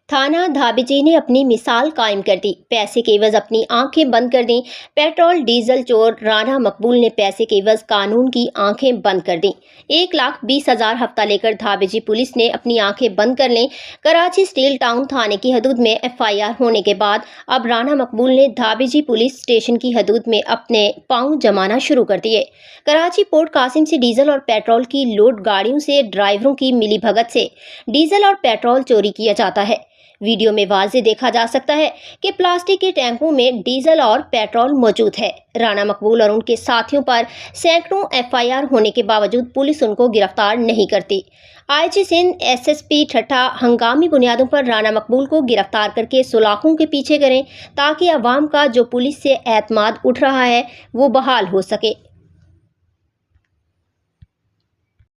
थाना धाबेची ने अपनी मिसाल कायम कर दी। पैसे के एवज अपनी आंखें बंद कर दी। पेट्रोल डीजल चोर राना मकबूल ने पैसे के एवज कानून की आंखें बंद कर दी। 1,20,000 हफ्ता लेकर धाबेची पुलिस ने अपनी आंखें बंद कर लें। कराची स्टील टाउन थाने की हदूद में FIR होने के बाद अब राना मकबूल ने धाबेची पुलिस स्टेशन की हदूद में अपने पांव जमाना शुरू कर दिए। कराची पोर्ट कासिम से डीजल और पेट्रोल की लोड गाड़ियों से ड्राइवरों की मिलीभगत से डीजल और पेट्रोल चोरी किया जाता है। वीडियो में वाज़े देखा जा सकता है कि प्लास्टिक के टैंकों में डीजल और पेट्रोल मौजूद है। राना मकबूल और उनके साथियों पर सैकड़ों FIR होने के बावजूद पुलिस उनको गिरफ्तार नहीं करती। IG सिंध SSP ठट्ठा हंगामी बुनियादों पर राना मकबूल को गिरफ्तार करके सुलाखों के पीछे करें ताकि अवाम का जो पुलिस से एतमाद उठ रहा है वो बहाल हो सके।